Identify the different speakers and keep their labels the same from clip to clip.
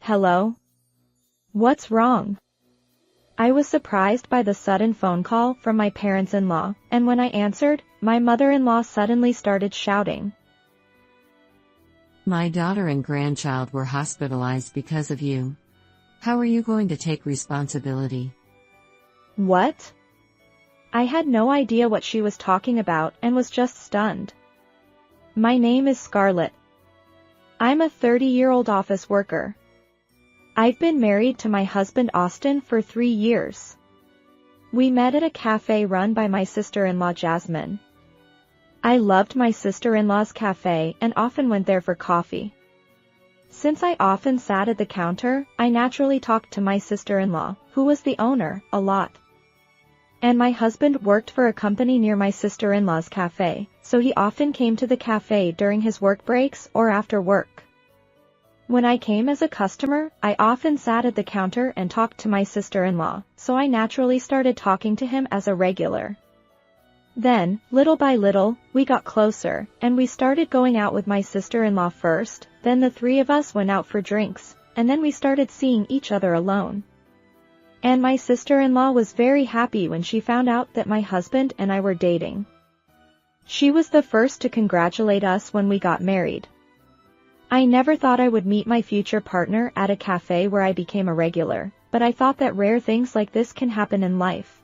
Speaker 1: Hello? What's wrong? I was surprised by the sudden phone call from my parents-in-law, and when I answered, my mother-in-law suddenly started shouting.
Speaker 2: My daughter and grandchild were hospitalized because of you. How are you going to take responsibility?
Speaker 1: What? I had no idea what she was talking about and was just stunned. My name is Scarlett. I'm a 30-year-old office worker. I've been married to my husband Austin for 3 years. We met at a cafe run by my sister-in-law Jasmine. I loved my sister-in-law's cafe and often went there for coffee. Since I often sat at the counter, I naturally talked to my sister-in-law, who was the owner, a lot. And my husband worked for a company near my sister-in-law's cafe, so he often came to the cafe during his work breaks or after work. When I came as a customer, I often sat at the counter and talked to my sister-in-law, so I naturally started talking to him as a regular. Then, little by little, we got closer, and we started going out with my sister-in-law first, then the three of us went out for drinks, and then we started seeing each other alone. And my sister-in-law was very happy when she found out that my husband and I were dating. She was the first to congratulate us when we got married. I never thought I would meet my future partner at a cafe where I became a regular, but I thought that rare things like this can happen in life.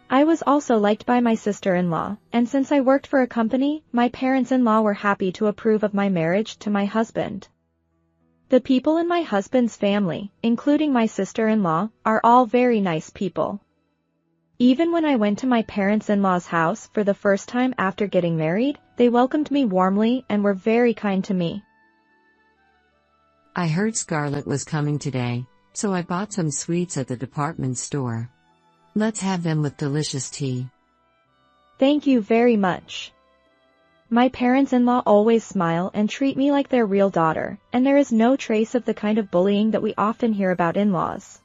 Speaker 1: I was also liked by my sister-in-law, and since I worked for a company, my parents-in-law were happy to approve of my marriage to my husband. The people in my husband's family, including my sister-in-law, are all very nice people. Even when I went to my parents-in-law's house for the first time after getting married, they welcomed me warmly and were very kind to me.
Speaker 2: I heard Scarlett was coming today, so I bought some sweets at the department store. Let's have them with delicious tea.
Speaker 1: Thank you very much. My parents-in-law always smile and treat me like their real daughter, and there is no trace of the kind of bullying that we often hear about in-laws.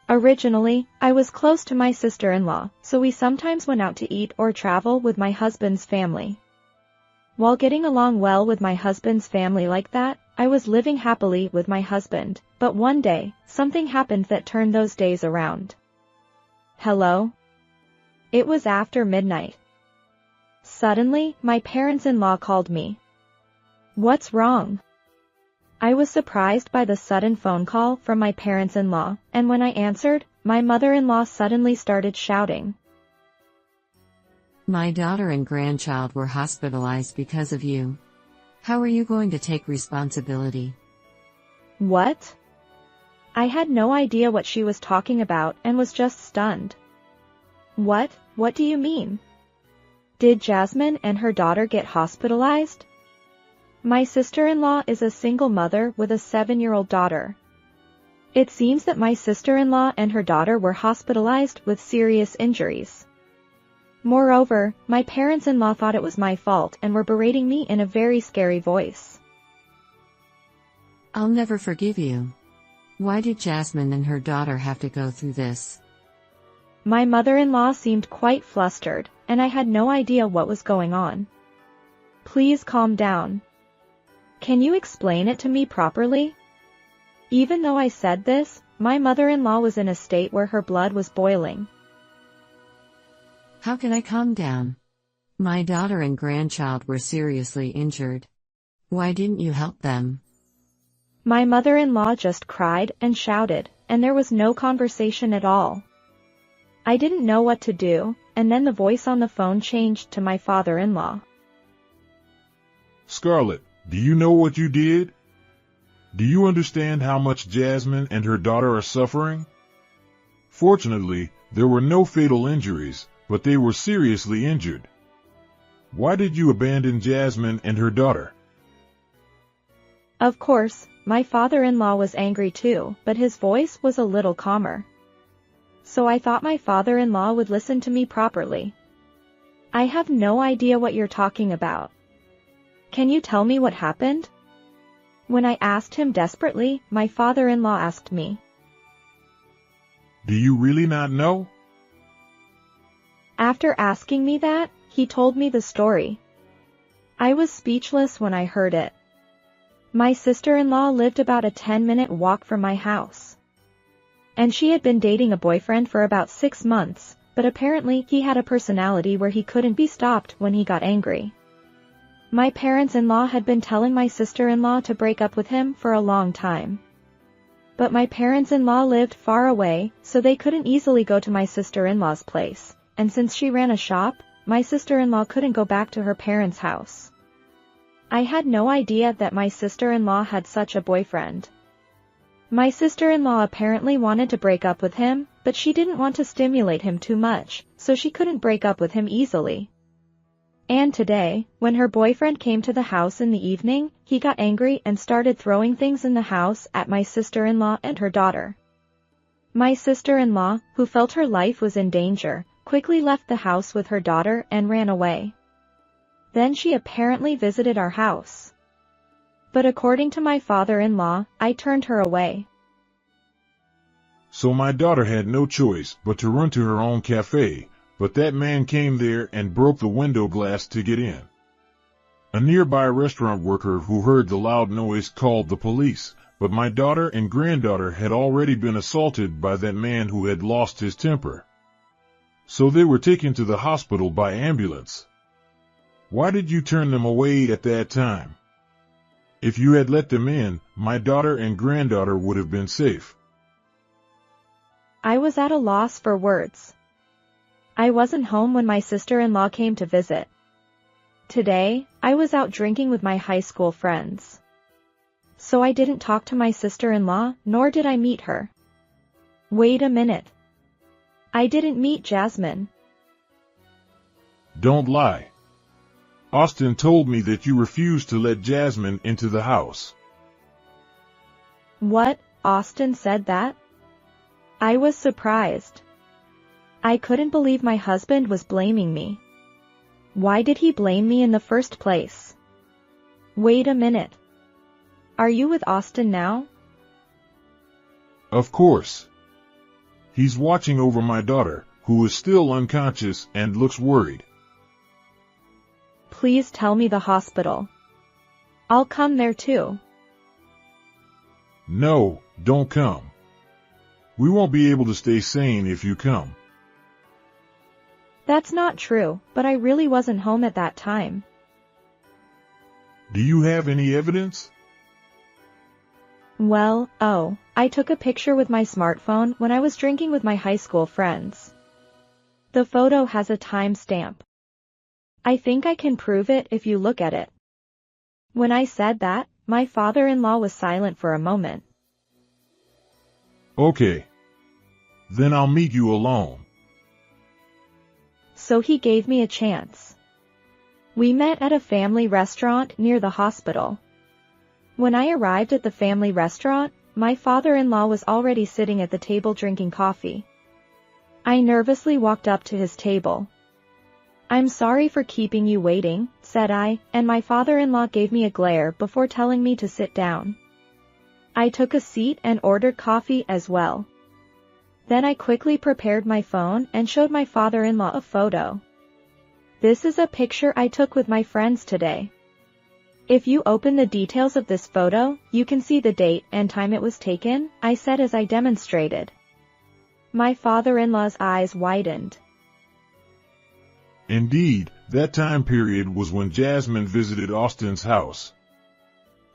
Speaker 1: Originally, I was close to my sister-in-law, so we sometimes went out to eat or travel with my husband's family. While getting along well with my husband's family like that, I was living happily with my husband, but one day, something happened that turned those days around. Hello? It was after midnight. Suddenly, my parents-in-law called me. What's wrong? I was surprised by the sudden phone call from my parents-in-law, and when I answered, my mother-in-law suddenly started shouting.
Speaker 2: My daughter and grandchild were hospitalized because of you. How are you going to take responsibility?
Speaker 1: What? I had no idea what she was talking about and was just stunned. What do you mean? Did Jasmine and her daughter get hospitalized? My sister-in-law is a single mother with a 7-year-old daughter. It seems that my sister-in-law and her daughter were hospitalized with serious injuries. Moreover, my parents-in-law thought it was my fault and were berating me in a very scary voice.
Speaker 2: I'll never forgive you. Why did Jasmine and her daughter have to go through this?
Speaker 1: My mother-in-law seemed quite flustered, and I had no idea what was going on. Please calm down. Can you explain it to me properly? Even though I said this, my mother-in-law was in a state where her blood was boiling.
Speaker 2: How can I calm down? My daughter and grandchild were seriously injured. Why didn't you help them?
Speaker 1: My mother-in-law just cried and shouted, and there was no conversation at all. I didn't know what to do, and then the voice on the phone changed to my father-in-law.
Speaker 3: Scarlett, do you know what you did? Do you understand how much Jasmine and her daughter are suffering? Fortunately, there were no fatal injuries, but they were seriously injured. Why did you abandon Jasmine and her daughter?
Speaker 1: Of course, my father-in-law was angry too, but his voice was a little calmer. So I thought my father-in-law would listen to me properly. I have no idea what you're talking about. Can you tell me what happened? When I asked him desperately, my father-in-law asked me.
Speaker 3: Do you really not know?
Speaker 1: After asking me that, he told me the story. I was speechless when I heard it. My sister-in-law lived about a 10-minute walk from my house. And she had been dating a boyfriend for about 6 months, but apparently he had a personality where he couldn't be stopped when he got angry. My parents-in-law had been telling my sister-in-law to break up with him for a long time. But my parents-in-law lived far away, so they couldn't easily go to my sister-in-law's place, and since she ran a shop, my sister-in-law couldn't go back to her parents' house. I had no idea that my sister-in-law had such a boyfriend. My sister-in-law apparently wanted to break up with him, but she didn't want to stimulate him too much, so she couldn't break up with him easily. And today, when her boyfriend came to the house in the evening, he got angry and started throwing things in the house at my sister-in-law and her daughter. My sister-in-law, who felt her life was in danger, quickly left the house with her daughter and ran away. Then she apparently visited our house. But according to my father-in-law, I turned her away.
Speaker 3: So my daughter had no choice but to run to her own cafe, but that man came there and broke the window glass to get in. A nearby restaurant worker who heard the loud noise called the police, but my daughter and granddaughter had already been assaulted by that man who had lost his temper. So they were taken to the hospital by ambulance. Why did you turn them away at that time? If you had let them in, my daughter and granddaughter would have been safe.
Speaker 1: I was at a loss for words. I wasn't home when my sister-in-law came to visit. Today, I was out drinking with my high school friends. So I didn't talk to my sister-in-law, nor did I meet her. Wait a minute. I didn't meet Jasmine.
Speaker 3: Don't lie. Austin told me that you refused to let Jasmine into the house.
Speaker 1: What? Austin said that? I was surprised. I couldn't believe my husband was blaming me. Why did he blame me in the first place? Wait a minute. Are you with Austin now?
Speaker 3: Of course. He's watching over my daughter, who is still unconscious and looks worried.
Speaker 1: Please tell me the hospital. I'll come there too.
Speaker 3: No, don't come. We won't be able to stay sane if you come.
Speaker 1: That's not true, but I really wasn't home at that time.
Speaker 3: Do you have any evidence?
Speaker 1: Well, I took a picture with my smartphone when I was drinking with my high school friends. The photo has a timestamp. I think I can prove it if you look at it. When I said that, my father-in-law was silent for a moment.
Speaker 3: Okay. Then I'll meet you alone.
Speaker 1: So he gave me a chance. We met at a family restaurant near the hospital. When I arrived at the family restaurant, my father-in-law was already sitting at the table drinking coffee. I nervously walked up to his table. I'm sorry for keeping you waiting, said I, and my father-in-law gave me a glare before telling me to sit down. I took a seat and ordered coffee as well. Then I quickly prepared my phone and showed my father-in-law a photo. This is a picture I took with my friends today. If you open the details of this photo, you can see the date and time it was taken, I said as I demonstrated. My father-in-law's eyes widened.
Speaker 3: Indeed, that time period was when Jasmine visited Austin's house.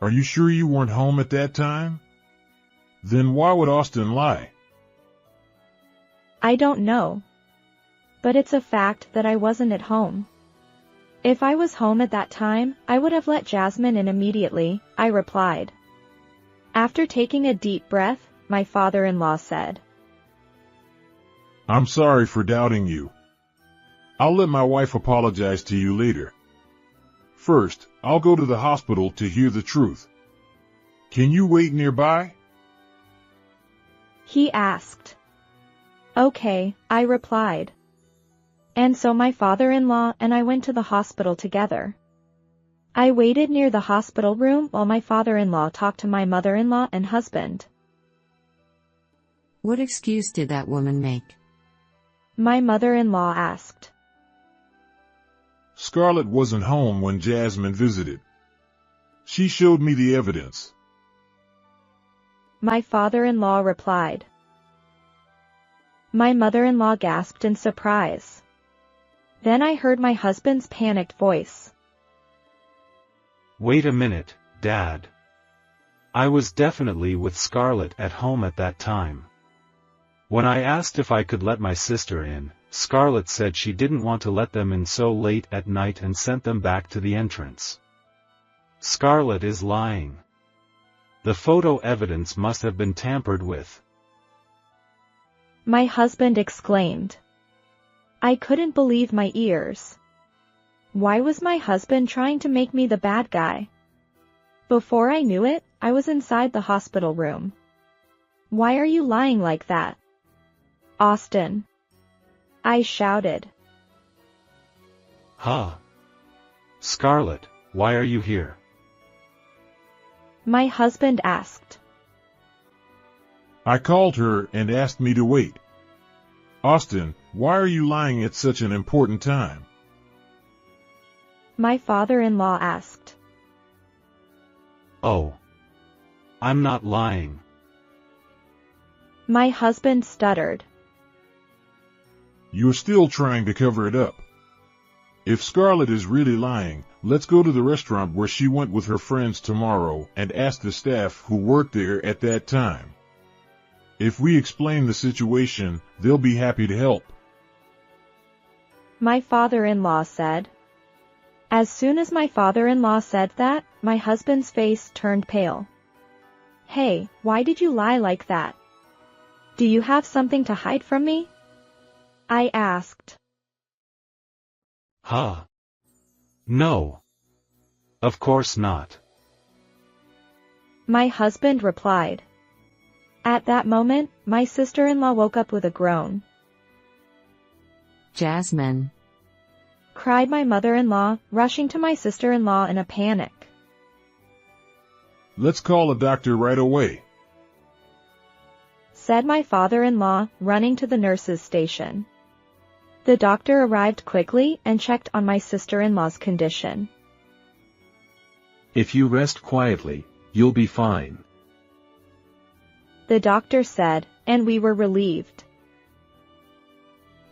Speaker 3: Are you sure you weren't home at that time? Then why would Austin lie?
Speaker 1: I don't know. But it's a fact that I wasn't at home. If I was home at that time, I would have let Jasmine in immediately, I replied. After taking a deep breath, my father-in-law said,
Speaker 3: I'm sorry for doubting you. I'll let my wife apologize to you later. First, I'll go to the hospital to hear the truth. Can you wait nearby?
Speaker 1: He asked. Okay, I replied. And so my father-in-law and I went to the hospital together. I waited near the hospital room while my father-in-law talked to my mother-in-law and husband.
Speaker 2: What excuse did that woman make?
Speaker 1: My mother-in-law asked.
Speaker 3: Scarlett wasn't home when Jasmine visited. She showed me the evidence.
Speaker 1: My father-in-law replied. My mother-in-law gasped in surprise. Then I heard my husband's panicked voice.
Speaker 4: Wait a minute, Dad. I was definitely with Scarlett at home at that time. When I asked if I could let my sister in, Scarlett said she didn't want to let them in so late at night and sent them back to the entrance. Scarlett is lying. The photo evidence must have been tampered with.
Speaker 1: My husband exclaimed. I couldn't believe my ears. Why was my husband trying to make me the bad guy? Before I knew it, I was inside the hospital room. Why are you lying like that? Austin. I shouted.
Speaker 4: Huh? Scarlett, why are you here?
Speaker 1: My husband asked.
Speaker 3: I called her and asked me to wait. Austin, why are you lying at such an important time?
Speaker 1: My father-in-law asked.
Speaker 4: Oh. I'm not lying.
Speaker 1: My husband stuttered.
Speaker 3: You're still trying to cover it up. If Scarlett is really lying, let's go to the restaurant where she went with her friends tomorrow and ask the staff who worked there at that time. If we explain the situation, they'll be happy to help.
Speaker 1: My father-in-law said. As soon as my father-in-law said that, my husband's face turned pale. Hey, why did you lie like that? Do you have something to hide from me? I asked.
Speaker 4: Huh? No. Of course not.
Speaker 1: My husband replied. At that moment, my sister-in-law woke up with a groan.
Speaker 2: Jasmine,
Speaker 1: Cried my mother-in-law, rushing to my sister-in-law in a panic.
Speaker 3: Let's call a doctor right away,
Speaker 1: Said my father-in-law, running to the nurse's station. The doctor arrived quickly and checked on my sister-in-law's condition.
Speaker 5: If you rest quietly, you'll be fine.
Speaker 1: The doctor said, and we were relieved.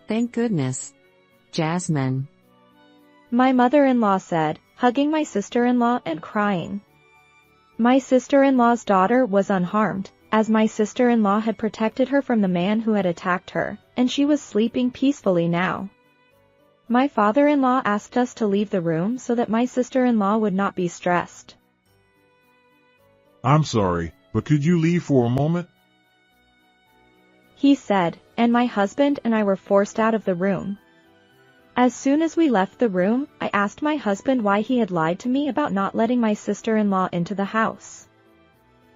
Speaker 2: thank goodness. Jasmine,
Speaker 1: My mother-in-law said, hugging my sister-in-law and crying. My sister-in-law's daughter was unharmed, as my sister-in-law had protected her from the man who had attacked her, and she was sleeping peacefully now. My father-in-law asked us to leave the room so that my sister-in-law would not be stressed.
Speaker 3: I'm sorry, but could you leave for a moment?
Speaker 1: He said, and my husband and I were forced out of the room. As soon as we left the room, I asked my husband why he had lied to me about not letting my sister-in-law into the house.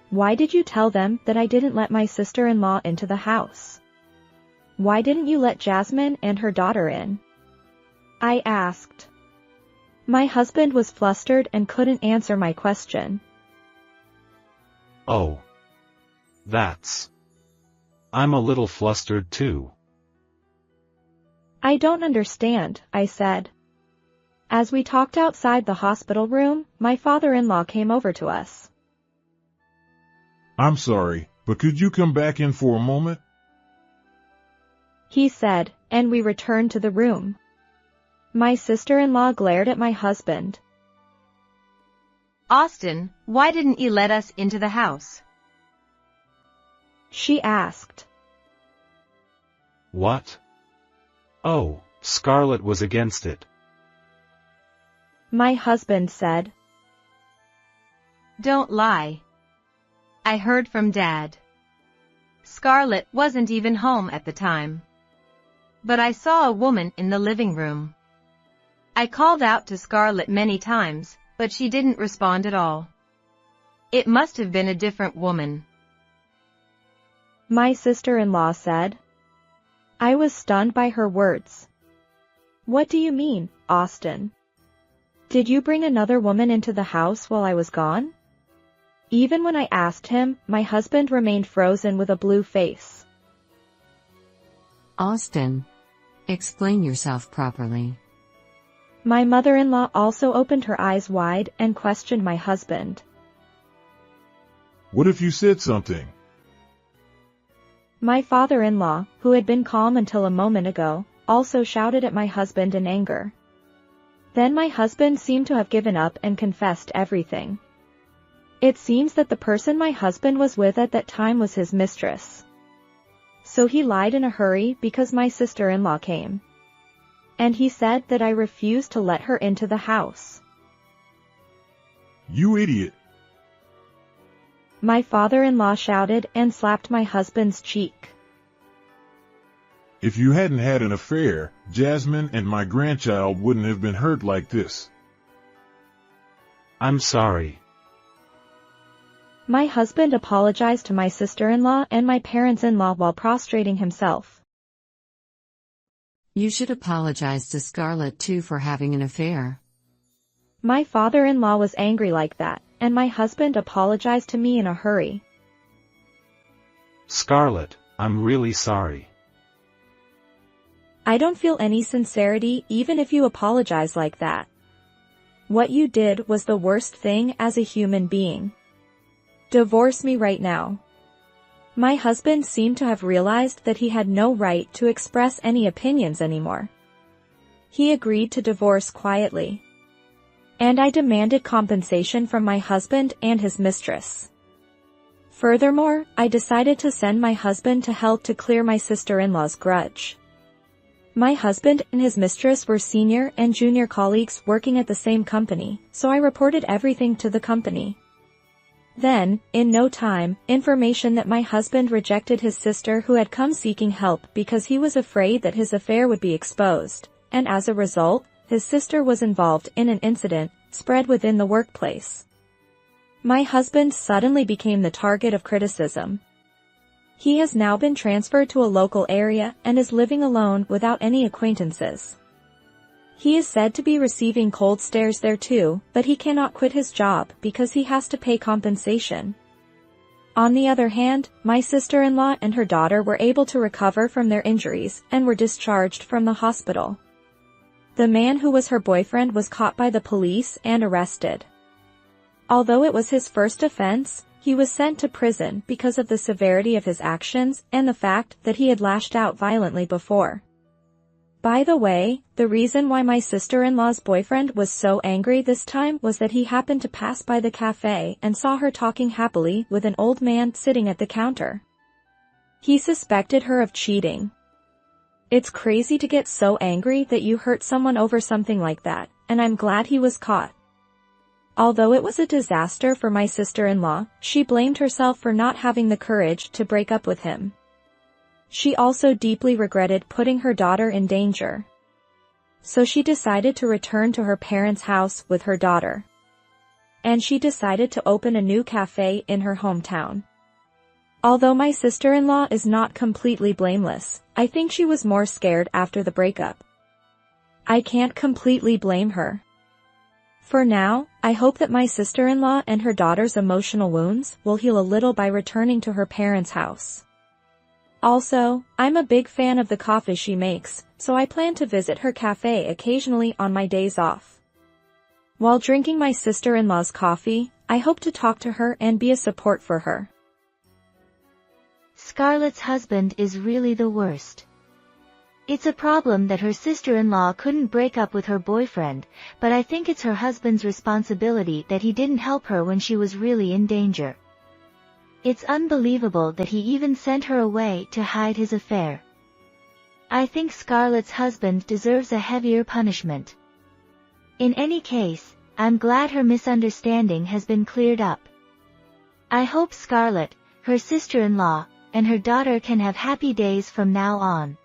Speaker 1: Why did you tell them that I didn't let my sister-in-law into the house? Why didn't you let Jasmine and her daughter in? I asked. My husband was flustered and couldn't answer my question.
Speaker 4: Oh. That's. I'm a little flustered too.
Speaker 1: I don't understand, I said. As we talked outside the hospital room, my father-in-law came over to us.
Speaker 3: I'm sorry, but could you come back in for a moment?
Speaker 1: He said, and we returned to the room. My sister-in-law glared at my husband.
Speaker 6: Austin, why didn't you let us into the house?
Speaker 1: She asked.
Speaker 4: What? Oh, Scarlett was against it.
Speaker 1: My husband said.
Speaker 6: Don't lie. I heard from Dad. Scarlett wasn't even home at the time. But I saw a woman in the living room. I called out to Scarlett many times, but she didn't respond at all. It must have been a different woman.
Speaker 1: My sister-in-law said. I was stunned by her words. What do you mean, Austin? Did you bring another woman into the house while I was gone? Even when I asked him, my husband remained frozen with a blue face.
Speaker 2: Austin, explain yourself properly.
Speaker 1: My mother-in-law also opened her eyes wide and questioned my husband.
Speaker 3: What if you said something?
Speaker 1: My father-in-law, who had been calm until a moment ago, also shouted at my husband in anger. Then my husband seemed to have given up and confessed everything. It seems that the person my husband was with at that time was his mistress. So he lied in a hurry because my sister-in-law came. And he said that I refused to let her into the house.
Speaker 3: You idiot!
Speaker 1: My father-in-law shouted and slapped my husband's cheek.
Speaker 3: If you hadn't had an affair, Jasmine and my grandchild wouldn't have been hurt like this.
Speaker 4: I'm sorry.
Speaker 1: My husband apologized to my sister-in-law and my parents-in-law while prostrating himself.
Speaker 2: You should apologize to Scarlett too for having an affair.
Speaker 1: My father-in-law was angry like that, and my husband apologized to me in a hurry.
Speaker 4: Scarlett, I'm really sorry.
Speaker 1: I don't feel any sincerity even if you apologize like that. What you did was the worst thing as a human being. Divorce me right now. My husband seemed to have realized that he had no right to express any opinions anymore. He agreed to divorce quietly. And I demanded compensation from my husband and his mistress. Furthermore, I decided to send my husband to help to clear my sister-in-law's grudge. My husband and his mistress were senior and junior colleagues working at the same company, so I reported everything to the company. Then, in no time, information that my husband rejected his sister who had come seeking help because he was afraid that his affair would be exposed, and as a result, his sister was involved in an incident, spread within the workplace. My husband suddenly became the target of criticism. He has now been transferred to a local area and is living alone without any acquaintances. He is said to be receiving cold stares there too, but he cannot quit his job because he has to pay compensation. On the other hand, my sister-in-law and her daughter were able to recover from their injuries and were discharged from the hospital. The man who was her boyfriend was caught by the police and arrested. Although it was his first offense, he was sent to prison because of the severity of his actions and the fact that he had lashed out violently before. By the way, the reason why my sister-in-law's boyfriend was so angry this time was that he happened to pass by the cafe and saw her talking happily with an old man sitting at the counter. He suspected her of cheating. It's crazy to get so angry that you hurt someone over something like that, and I'm glad he was caught. Although it was a disaster for my sister-in-law, she blamed herself for not having the courage to break up with him. She also deeply regretted putting her daughter in danger. So she decided to return to her parents' house with her daughter. And she decided to open a new cafe in her hometown. Although my sister-in-law is not completely blameless, I think she was more scared after the breakup. I can't completely blame her. For now, I hope that my sister-in-law and her daughter's emotional wounds will heal a little by returning to her parents' house. Also, I'm a big fan of the coffee she makes, so I plan to visit her cafe occasionally on my days off. While drinking my sister-in-law's coffee, I hope to talk to her and be a support for her.
Speaker 7: Scarlett's husband is really the worst. It's a problem that her sister-in-law couldn't break up with her boyfriend, but I think it's her husband's responsibility that he didn't help her when she was really in danger. It's unbelievable that he even sent her away to hide his affair. I think Scarlett's husband deserves a heavier punishment. In any case, I'm glad her misunderstanding has been cleared up. I hope Scarlett, her sister-in-law, and her daughter can have happy days from now on.